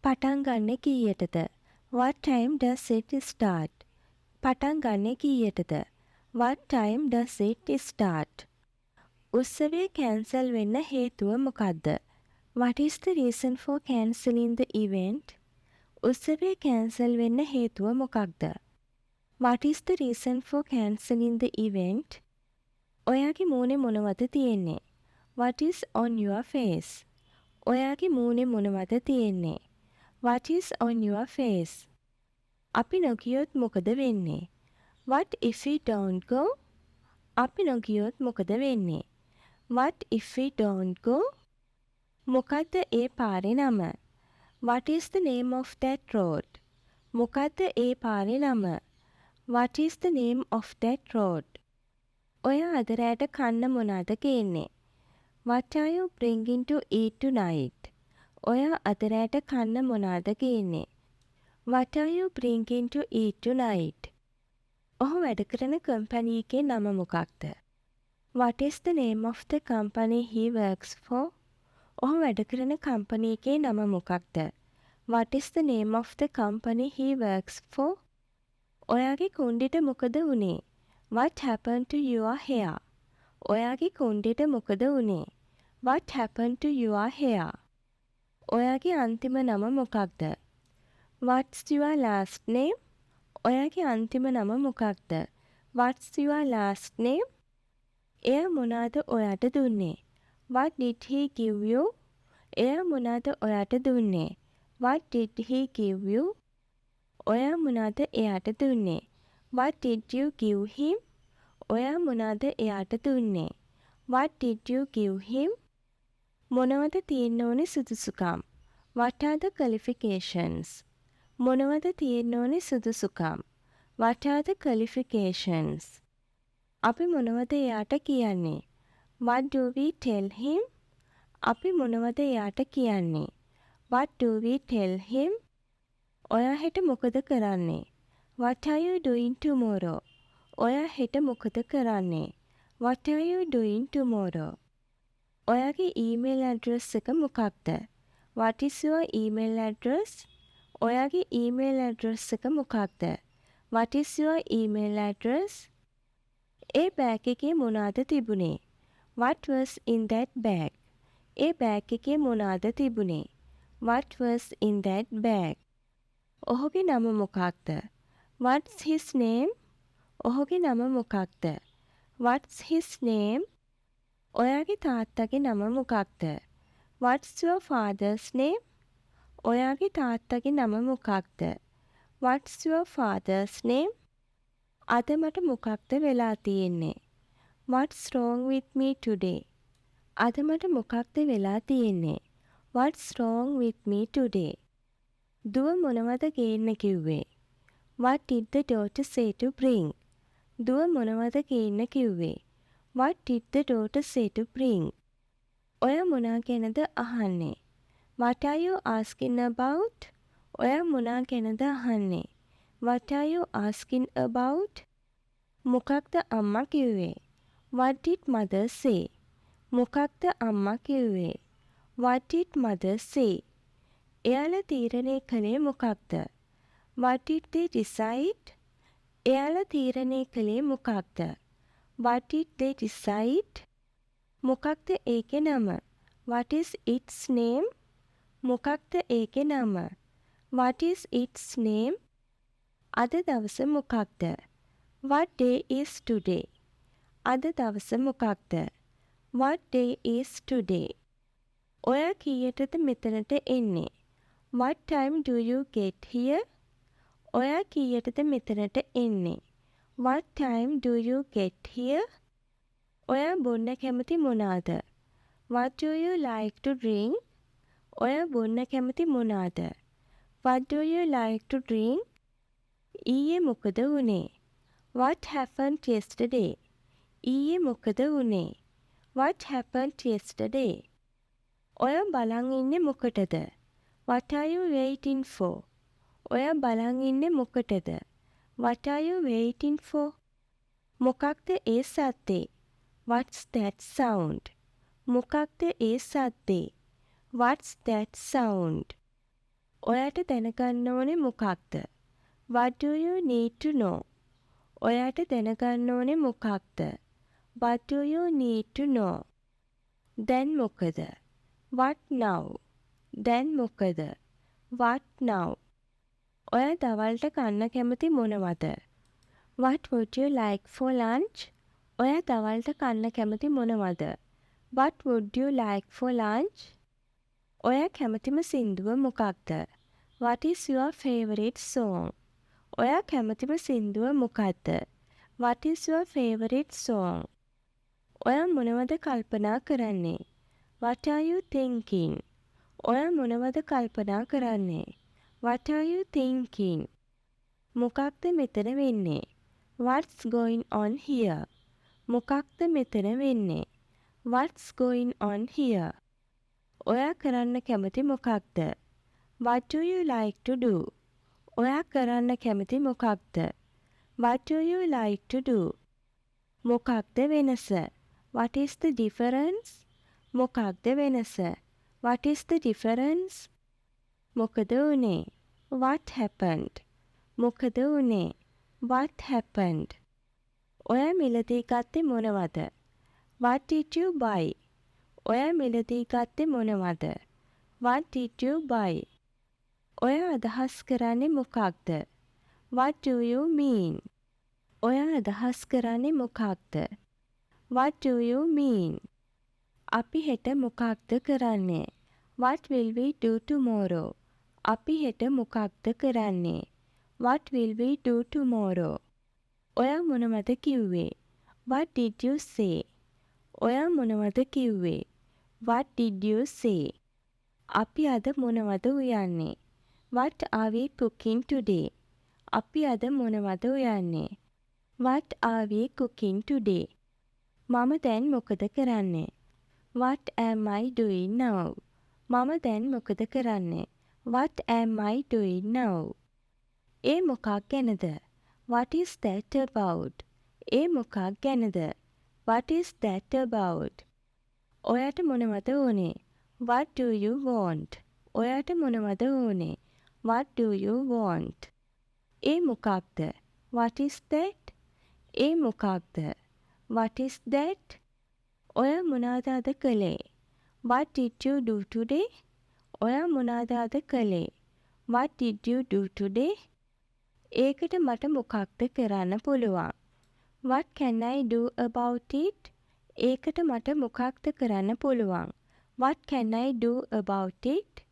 පටන් ගන්නෙ කීයටද? What time does it start? පටන් ගන්නෙ කීයටද? What time does it start? උත්සවය කැන්සල් වෙන්න හේතුව මොකක්ද? What is the reason for cancelling the event? උත්සවය කැන්සල් වෙන්න හේතුව මොකක්ද? What is the reason for cancelling the event? ඔයාගේ මූණේ මොනවද තියෙන්නේ? What is on your face? ඔයාගේ මූණේ මොනවද තියෙන්නේ? What is on your face? අපි නොගියොත් මොකද වෙන්නේ? What if we don't go? අපි නොගියොත් මොකද වෙන්නේ? What if we don't go? මොකද්ද ඒ පාරේ නම? What is the name of that road? මොකද්ද ඒ පාරේ නම? What is the name of that road? ඔයා අද රෑට කන්න මොනවද ගේන්නේ? What are you bringing to eat tonight? ඔයා අද රෑට කන්න මොනවද ගේන්නේ? What are you bringing to eat tonight? ඔහු වැඩ කරන කම්පැනි එකේ නම මොකක්ද? What is the name of the company he works for? ඔහු වැඩ කරන කම්පැනි එකේ නම මොකක්ද? What is the name of the company he works for? ඔයාගේ කුණ්ඩෙට මොකද වුනේ? What happened to your hair? ඔයාගේ කුණ්ඩෙට මොකද වුනේ? What happened to your hair? ඔයාගේ අන්තිම නම මොකක්ද? What's your last name? ඔයාගේ අන්තිම නම මොකක්ද? What's your last name? එයා මොනවාද ඔයාට දුන්නේ? What did he give you? එයා මොනවාද ඔයාට දුන්නේ? What did he give you? ඔයා මොනවාද එයාට දුන්නේ? What did you give him? ඔයා මොනවාද එයාට දුන්නේ? What did you give him? මොනවද තියෙන්න ඕනේ සුදුසුකම්? What are the qualifications? මොනවද තියෙන්න ඕනේ සුදුසුකම්? What are the qualifications? අපි මොනවද එයාට කියන්නේ? What do we tell him? අපි මොනවද එයාට කියන්නේ? What do we tell him? ඔයා හෙට මොකද කරන්නේ? What are you doing tomorrow? ඔයා හෙට මොකද කරන්නේ? What are you doing tomorrow? ඔයාගේ ඊමේල් ඇඩ්‍රස් එක මොකක්ද? What is your email address? ඔයාගේ ඊමේල් ඇඩ්‍රස් එක මොකක්ද? What is your email address? A bag එකේ මොනවද තිබුණේ? What was in that bag? A bag එකේ මොනවද තිබුණේ? What was in that bag? ඔහුගේ නම මොකක්ද? What's his name? ඔහුගේ නම මොකක්ද? What's his name? ඔයාගේ තාත්තගේ නම මොකක්ද? What's your father's name? ඔයාගේ තාත්තගේ නම මොකක්ද? What's your father's name? අද මට මොකක්ද වෙලා තියෙන්නේ? What's wrong with me today? අද මට මොකක්ද වෙලා තියෙන්නේ? What's wrong with me today? දුව මොනවද ගේන්න කිව්වේ? What did the daughter say to bring? දුව මොනවද ගේන්න කිව්වේ? What did the daughter say to bring? ඔයා මොනා ගැනද අහන්නේ? What are you asking about? ඔයා මොනා ගැනද අහන්නේ? What are you asking about? මොකක්ද අම්මා කිව්වේ? What did mother say? මොකක්ද අම්මා කිව්වේ? What did mother say? එයාලා තීරණය කළේ මොකක්ද? What did they decide? එයාලා තීරණය කළේ මොකක්ද? What did they decide? මොකක්ද ඒකේ නම? What is its name? මොකක්ද ඒකේ නම? What is its name? අද දවස මොකක්ද? What day is today? අද දවස මොකක්ද? What day is today? ඔයා කීයටද මෙතනට එන්නේ? What time do you get here? ඔයා කීයටද මෙතනට එන්නේ? What time do you get here? ඔයා බොන්න කැමති මොනවාද? What do you like to drink? ඔයා බොන්න කැමති මොනවාද? What do you like to drink? ඊයේ මොකද වුනේ? What happened yesterday? ඊයේ මොකද වුනේ? What happened yesterday? ඔයා බලන් ඉන්නේ මොකටද? What are you waiting for? ඔයා බලන් ඉන්නේ මොකටද? What are you waiting for? මොකක්ද ඒ සද්දේ? What's that sound? මොකක්ද ඒ සද්දේ? What's that sound? ඔයාට දැනගන්න ඕනේ මොකක්ද? What do you need to know? ඔයාට දැනගන්න ඕනේ මොකක්ද? What do you need to know? දැන් මොකද? What now? දැන් මොකද? What now? ඔයා දවල්ට කන්න කැමති මොනවද? What would you like for lunch? ඔයා දවල්ට කන්න කැමති මොනවද? What would you like for lunch? ඔයා කැමතිම සින්දුව මොකක්ද? What is your favorite song? ඔයා කැමතිම සින්දුව මොකක්ද? What is your favorite song? ඔයා මොනවද කල්පනා කරන්නේ? What are you thinking? ඔයා මොනවද කල්පනා කරන්නේ? What are you thinking? මොකක්ද මෙතන වෙන්නේ? What's going on here? මොකක්ද මෙතන වෙන්නේ? What's going on here? ඔයා කරන්න කැමති මොකක්ද? What do you like to do? ඔයා කරන්න කැමති මොකක්ද? What do you like to do? මොකක්ද වෙනස? What is the difference? මොකක්ද වෙනස? What is the difference? මොකද වුනේ? What happened? මොකද වුනේ? What happened? ඔයා මිලදී ගත්තේ මොනවද? What did you buy? ඔයා මිලදී ගත්තේ මොනවද? What did you buy? ඔයා අදහස් කරන්නේ මොකක්ද? What do you mean? ඔයා අදහස් කරන්නේ මොකක්ද? What do you mean? අපි හෙට මොකක්ද කරන්නේ? What will we do tomorrow? අපි හෙට මොකක්ද කරන්නේ? What will we do tomorrow? ඔයා මොනවද කිව්වේ? What did you say? ඔයා මොනවද කිව්වේ? What did you say? අපි අද මොනවද උයන්නේ? What are we cooking today? අපි අද මොනවද උයන්නේ? What are we cooking today? මම දැන් මොකද කරන්නේ? What am I doing now? මම දැන් මොකද කරන්නේ? What am I doing now? ඒ මොකක් ගැනද? What is that about? ඒ මොකක් ගැනද? What is that about? ඔයාට මොනවද ඕනේ? What do you want? ඔයාට මොනවද ඕනේ? What do you want? ඒ මොකක්ද? What is that? ඒ මොකක්ද? What is that? ඔයා මොනවද අද කළේ? What did you do today? ඔයා මොනවද අද කළේ? What did you do today? ඒකට මට මොකක්ද කරන්න පුළුවන්? What can I do about it? ඒකට මට මොකක්ද කරන්න පුළුවන්? What can I do about it?